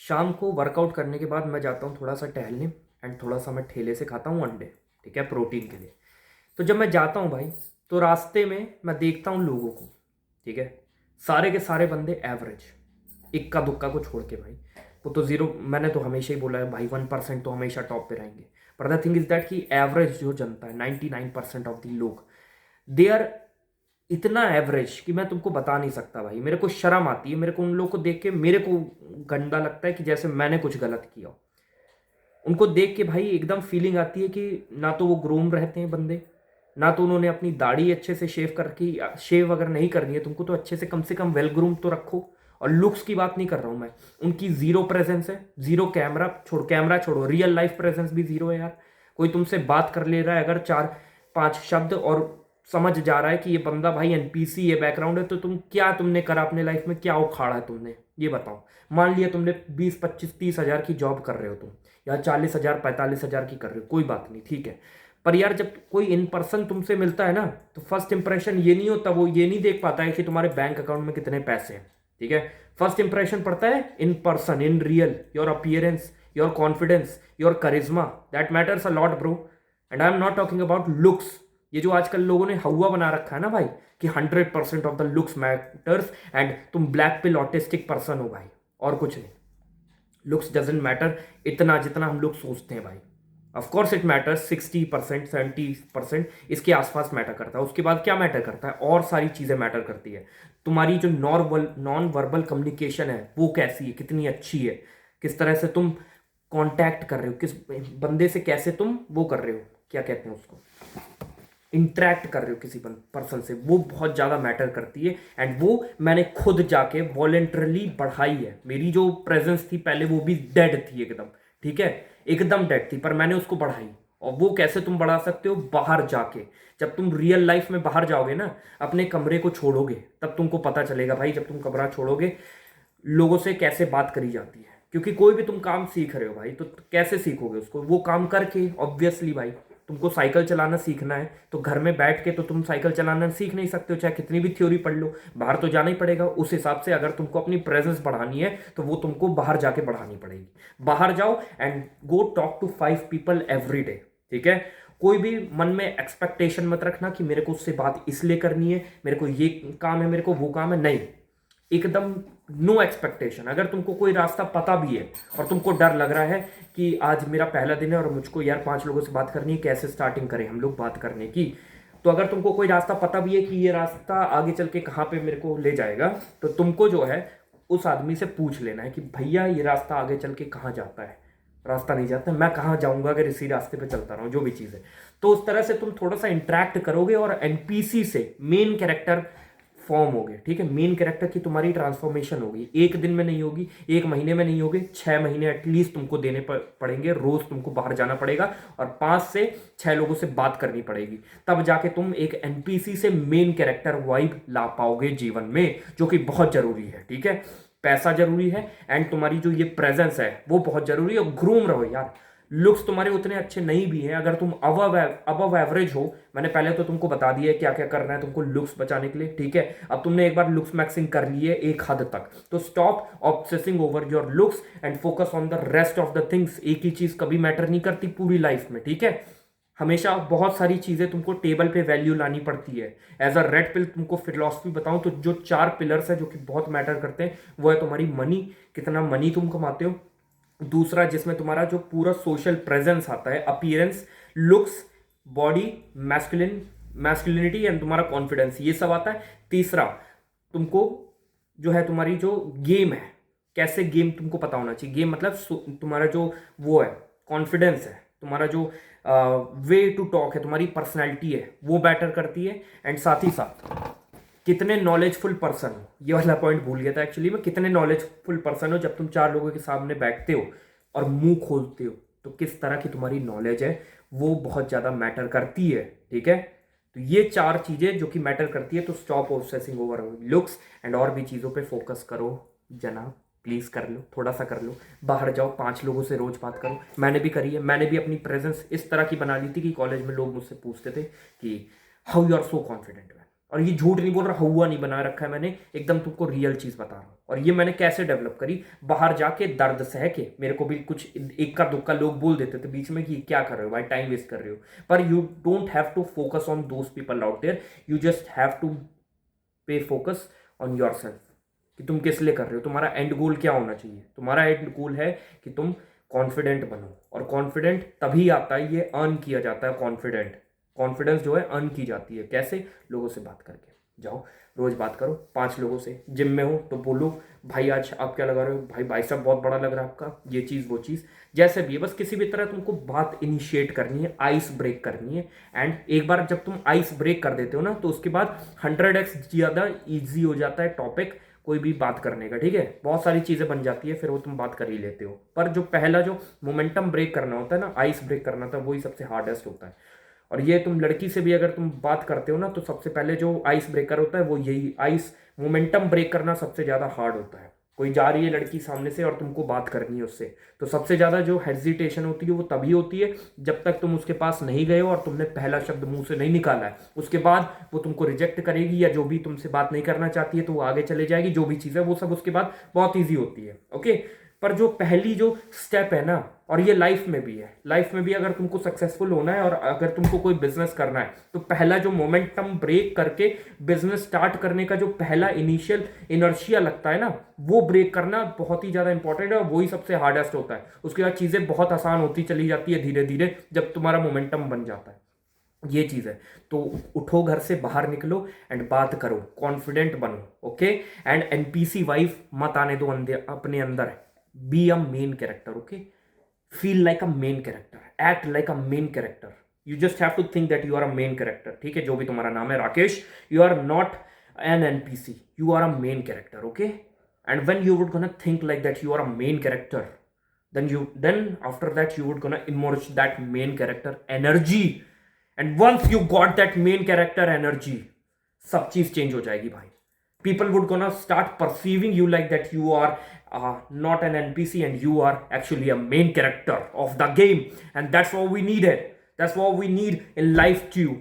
शाम को वर्कआउट करने के बाद मैं जाता हूँ थोड़ा सा टहलने, एंड थोड़ा सा मैं ठेले से खाता हूँ अंडे, ठीक है, प्रोटीन के लिए। तो जब मैं जाता हूँ भाई, तो रास्ते में मैं देखता हूँ लोगों को, ठीक है, सारे के सारे बंदे एवरेज, इक्का दुक्का को छोड़ के भाई। वो तो जीरो, मैंने तो हमेशा ही बोला है भाई, 1% तो हमेशा टॉप पे रहेंगे। पर द थिंग इज दैट कि एवरेज जो जनता है, 99% ऑफ द लोग, दे आर इतना एवरेज कि मैं तुमको बता नहीं सकता भाई। मेरे को शर्म आती है, मेरे को उन लोगों को देख के मेरे को गंदा लगता है कि जैसे मैंने कुछ गलत किया हो। उनको देख के भाई एकदम फीलिंग आती है कि ना तो वो ग्रूम रहते हैं बंदे, ना तो उन्होंने अपनी दाढ़ी अच्छे से शेव करके, शेव अगर नहीं करनी है तुमको तो अच्छे से कम वेल ग्रूम तो रखो। और लुक्स की बात नहीं कर रहा हूं मैं, उनकी जीरो प्रेजेंस है, जीरो कैमरा छोड़, कैमरा छोड़ो, रियल लाइफ प्रेजेंस भी जीरो है यार। कोई तुमसे बात कर ले रहा है अगर चार पांच शब्द और समझ जा रहा है कि ये बंदा भाई एनपीसी, ये बैकग्राउंड है, तो तुमने करा अपने लाइफ में, क्या उखाड़ा है तुमने, ये बताओ। मान लिया तुमने 20 25 30 हजार की जॉब कर रहे हो तुम, या 40 हजार 45 हजार की कर रहे हो, कोई बात नहीं, ठीक है। पर यार जब कोई इन पर्सन तुमसे मिलता है ना, तो फर्स्ट इंप्रेशन ये नहीं होता, वो ये नहीं देख पाता है कि तुम्हारे बैंक अकाउंट में कितने पैसे हैं, ठीक है। फर्स्ट इंप्रेशन पड़ता है in person, in real, your appearance, your confidence, your charisma, that matters a lot bro. And I am not talking about looks. ये जो आजकल लोगों ने हवा बना रखा है ना भाई, कि 100% of the looks matters, and तुम ब्लैक पिल ऑटिस्टिक पर्सन हो भाई, और कुछ नहीं। लुक्स डजेंट मैटर इतना जितना हम लोग सोचते हैं भाई। ऑफ कोर्स इट मैटर्स 60% 70%, इसके आसपास मैटर करता है। उसके बाद क्या मैटर करता है, और सारी चीजें मैटर करती है। तुम्हारी जो नॉन वर्बल कम्युनिकेशन है वो कैसी है, कितनी अच्छी है, किस तरह से तुम कांटेक्ट कर रहे हो, किस बंदे से कैसे तुम वो कर रहे हो, क्या कहते हैं उसको, इंटरेक्ट कर रहे हो किसी पर्सन से, वो बहुत ज़्यादा मैटर करती है। एंड वो मैंने खुद जाके वॉलेंटरली बढ़ाई है। मेरी जो प्रेजेंस थी पहले वो भी डेड थी एकदम, ठीक है, एकदम डेड थी, पर मैंने उसको बढ़ाई। और वो कैसे तुम बढ़ा सकते हो, बाहर जाके। जब तुम रियल लाइफ में बाहर जाओगे ना, अपने कमरे को छोड़ोगे, तब तुमको पता चलेगा भाई, जब तुम कमरा छोड़ोगे, लोगों से कैसे बात करी जाती है। क्योंकि कोई भी तुम काम सीख रहे हो भाई, तो कैसे सीखोगे उसको, वो काम करके, ऑब्वियसली भाई। तुमको साइकिल चलाना सीखना है तो घर में बैठ के तो तुम साइकिल चलाना सीख नहीं सकते हो, चाहे कितनी भी थ्योरी पढ़ लो, बाहर तो जाना ही पड़ेगा। उस हिसाब से अगर तुमको अपनी प्रेजेंस बढ़ानी है तो वो तुमको बाहर जाके बढ़ानी पड़ेगी। बाहर जाओ and go talk to 5 people every day, ठीक है। कोई भी मन में एक्सपेक्टेशन मत रखना कि मेरे को उससे बात इसलिए करनी है, मेरे को ये काम है, मेरे को वो काम है, नहीं, एकदम नो एक्सपेक्टेशन। अगर तुमको कोई रास्ता पता भी है और तुमको डर लग रहा है कि आज मेरा पहला दिन है और मुझको यार 5 लोगों से बात करनी है, कैसे स्टार्टिंग करें हम लोग बात करने की, तो अगर तुमको कोई रास्ता पता भी है कि ये रास्ता आगे चल के कहाँ पे मेरे को ले जाएगा, तो तुमको जो है उस आदमी से पूछ लेना है कि भैया ये रास्ता आगे चल के कहाँ जाता है। रास्ता नहीं जाता, मैं कहाँ जाऊंगा अगर इसी रास्ते पे चलता रहूं, जो भी चीज़ है। तो उस तरह से तुम थोड़ा सा इंटरेक्ट करोगे और एनपीसी से मेन कैरेक्टर फॉर्म हो गए, ठीक है। मेन कैरेक्टर की तुम्हारी ट्रांसफॉर्मेशन होगी, एक दिन में नहीं होगी, एक महीने में नहीं होगी, 6 महीने एटलीस्ट तुमको देने पड़ेंगे। रोज तुमको बाहर जाना पड़ेगा और 5 से 6 लोगों से बात करनी पड़ेगी, तब जाके तुम एक एनपीसी से मेन कैरेक्टर वाइब ला पाओगे जीवन में, जो कि बहुत जरूरी है, ठीक है। पैसा जरूरी है एंड तुम्हारी जो ये प्रेजेंस है वो बहुत जरूरी है। और ग्रूम रहो यार। लुक्स तुम्हारे उतने अच्छे नहीं भी हैं, अगर तुम अबव एवरेज हो, मैंने पहले तो तुमको बता दिया है क्या क्या करना है तुमको लुक्स बचाने के लिए, ठीक है। अब तुमने एक बार लुक्स मैक्सिंग कर ली है एक हद तक, तो stop obsessing over your looks and focus on the rest of the things. एक ही चीज कभी मैटर नहीं करती पूरी लाइफ में, ठीक है। हमेशा बहुत सारी चीजें तुमको टेबल पे वैल्यू लानी पड़ती है। एज अ रेड पिल तुमको फिलोसफी बताऊं तो जो 4 पिलर्स है जो कि बहुत मैटर करते हैं, वो है तुम्हारी मनी, कितना मनी तुम कमाते हो। दूसरा जिसमें तुम्हारा जो पूरा सोशल प्रेजेंस आता है, appearance, looks, body, masculinity and तुम्हारा कॉन्फिडेंस, ये सब आता है। तीसरा तुमको जो है तुम्हारी जो गेम है, कैसे गेम तुमको पता होना चाहिए। गेम मतलब तुम्हारा जो वो है कॉन्फिडेंस है, तुम्हारा जो वे टू टॉक है, तुम्हारी पर्सनैलिटी है, वो मैटर करती है। एंड साथ ही साथ कितने नॉलेजफुल पर्सन हो, ये वाला पॉइंट भूल गया था एक्चुअली मैं। कितने नॉलेजफुल पर्सन हो, जब तुम 4 लोगों के सामने बैठते हो और मुंह खोलते हो, तो किस तरह की तुम्हारी नॉलेज है वो बहुत ज़्यादा मैटर करती है, ठीक है। तो ये 4 चीज़ें जो कि मैटर करती है। तो stop obsessing over looks and और भी चीज़ों पे फोकस करो जनाब, प्लीज़ कर लो, थोड़ा सा कर लो। बाहर जाओ, 5 लोगों से रोज बात करो। मैंने भी करी है, मैंने भी अपनी प्रेजेंस इस तरह की बना ली थी कि कॉलेज में लोग मुझसे पूछते थे कि how you are so confident. और ये झूठ नहीं बोल रहा, हुआ नहीं बना रखा है मैंने, एकदम तुमको रियल चीज बता रहा हूँ। और ये मैंने कैसे डेवलप करी, बाहर जाके दर्द सह के। मेरे को भी कुछ इक्का दुक्का लोग बोल देते थे बीच में कि क्या कर रहे हो भाई, टाइम वेस्ट कर रहे हो। पर you don't have to focus on those people out there, you just have to pay focus on yourself, कि तुम किस लिए कर रहे हो, तुम्हारा एंड गोल क्या होना चाहिए। तुम्हारा एंड गोल है कि तुम कॉन्फिडेंट बनो, और कॉन्फिडेंट तभी आता है, ये अर्न किया जाता है। कॉन्फिडेंस जो है अर्न की जाती है। कैसे? लोगों से बात करके। जाओ रोज बात करो 5 लोगों से, जिम में हो तो बोलो भाई आज आप क्या लगा रहे हो, भाई बाइसेप बहुत बड़ा लग रहा है आपका, ये चीज़ वो चीज़, जैसे भी है। बस किसी भी तरह तुमको बात इनिशिएट करनी है, आइस ब्रेक करनी है। एंड एक बार जब तुम आइस ब्रेक कर देते हो ना, तो उसके बाद 100x ज़्यादा ईजी हो जाता है टॉपिक कोई भी बात करने का, ठीक है। बहुत सारी चीज़ें बन जाती है, फिर वो तुम बात कर ही लेते हो। पर जो पहला जो मोमेंटम ब्रेक करना होता है ना, आइस ब्रेक करना होता है, वही सबसे हार्डेस्ट होता है। और ये तुम लड़की से भी अगर तुम बात करते हो ना, तो सबसे पहले जो आइस ब्रेकर होता है वो यही आइस मोमेंटम ब्रेक करना सबसे ज़्यादा हार्ड होता है। कोई जा रही है लड़की सामने से और तुमको बात करनी है उससे, तो सबसे ज़्यादा जो हेजिटेशन होती है वो तभी होती है जब तक तुम उसके पास नहीं गए हो और तुमने पहला शब्द मुंह से नहीं निकाला है। उसके बाद वो तुमको रिजेक्ट करेगी, या जो भी तुमसे बात नहीं करना चाहती है तो वो आगे चले जाएगी। जो भी चीज़ है वो सब उसके बाद बहुत ईजी होती है, ओके। पर जो पहली जो स्टेप है ना, और ये लाइफ में भी है, लाइफ में भी अगर तुमको सक्सेसफुल होना है और अगर तुमको कोई बिजनेस करना है, तो पहला जो मोमेंटम ब्रेक करके बिजनेस स्टार्ट करने का जो पहला इनिशियल इनर्शिया लगता है ना, वो ब्रेक करना बहुत ही ज़्यादा इंपॉर्टेंट है, और वही सबसे हार्डेस्ट होता है। उसके बाद चीज़ें बहुत आसान होती चली जाती है धीरे धीरे, जब तुम्हारा मोमेंटम बन जाता है। ये चीज़ है। तो उठो, घर से बाहर निकलो एंड बात करो, कॉन्फिडेंट बनो, ओके। एंड एनपीसी वाइफ मत आने दो अपने अंदर। Be a main character, okay. Feel like a main character, act like a main character. You just have to think that you are a main character, ठीक है। जो भी तुम्हारा नाम है Rakesh, you are not an NPC, you are a main character, okay. And when you would gonna think like that you are a main character, then after that you would gonna emerge that main character energy, and once you got that main character energy, सब चीज change हो जाएगी भाई। people would gonna start perceiving you like that you are not an npc and you are actually a main character of the game, and that's what we needed, that's what we need in life too।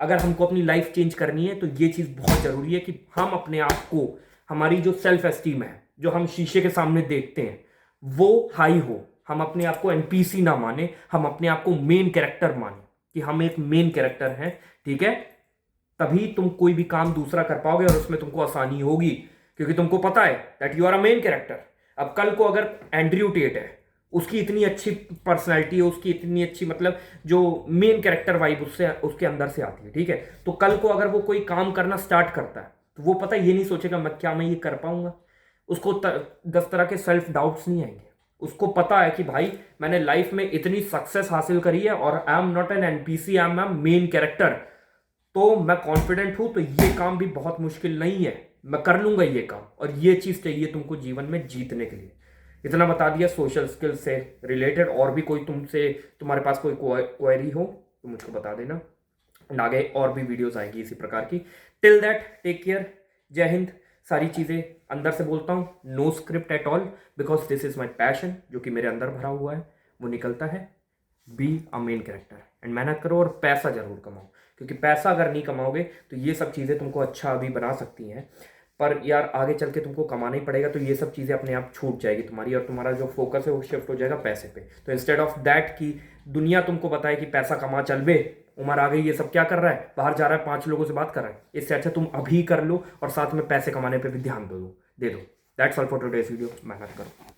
अगर हमको अपनी life change करनी है तो ये चीज बहुत जरूरी है कि हम अपने आप को, हमारी जो सेल्फ एस्टीम है, जो हम शीशे के सामने देखते हैं, वो हाई हो। हम अपने आप को एनपीसी ना माने, हम अपने आप को मेन कैरेक्टर माने कि हम एक मेन कैरेक्टर हैं, ठीक है। तभी तुम कोई भी काम दूसरा कर पाओगे और उसमें तुमको आसानी होगी, क्योंकि तुमको पता है that you are a main character. अब कल को अगर एंड्रयू टेट है, उसकी इतनी अच्छी पर्सनैलिटी है, उसकी इतनी अच्छी मतलब जो मेन कैरेक्टर वाइब उससे उसके अंदर से आती है, ठीक है। तो कल को अगर वो कोई काम करना स्टार्ट करता है, तो वो पता ये नहीं सोचेगा मैं ये कर पाऊंगा। उसको 10 तरह के सेल्फ डाउट्स नहीं आएंगे। उसको पता है कि भाई मैंने लाइफ में इतनी सक्सेस हासिल करी है और आई am not an NPC, I am main character, तो मैं कॉन्फिडेंट हूं, तो ये काम भी बहुत मुश्किल नहीं है, मैं कर लूंगा ये काम। और ये चीज चाहिए तुमको जीवन में जीतने के लिए। इतना बता दिया सोशल स्किल्स से रिलेटेड। और भी कोई तुम्हारे पास कोई क्वेरी हो तो मुझको बता देना, आगे और भी वीडियोस आएगी इसी प्रकार की। टिल दैट टेक केयर, जय हिंद। सारी चीज़ें अंदर से बोलता हूँ, no script at all, because this is my passion, जो कि मेरे अंदर भरा हुआ है, वो निकलता है। B a main character and मेहनत करो और पैसा जरूर कमाओ, क्योंकि पैसा अगर नहीं कमाओगे तो ये सब चीज़ें तुमको अच्छा अभी बना सकती हैं, पर यार आगे चल के तुमको कमाना ही पड़ेगा, तो ये सब चीज़ें अपने आप छूट जाएगी तुम्हारी, और तुम्हारा जो फोकस है वो शिफ्ट हो जाएगा पैसे पे। तो इंस्टेड ऑफ दैट कि दुनिया तुमको बताए कि पैसा कमा, चल बे उम्र आ गई, ये सब क्या कर रहा है, बाहर जा रहा है 5 लोगों से बात कर रहा है, इससे अच्छा तुम अभी कर लो और साथ में पैसे कमाने पे भी ध्यान दे दो। That's all for today's video. मेहनत करो।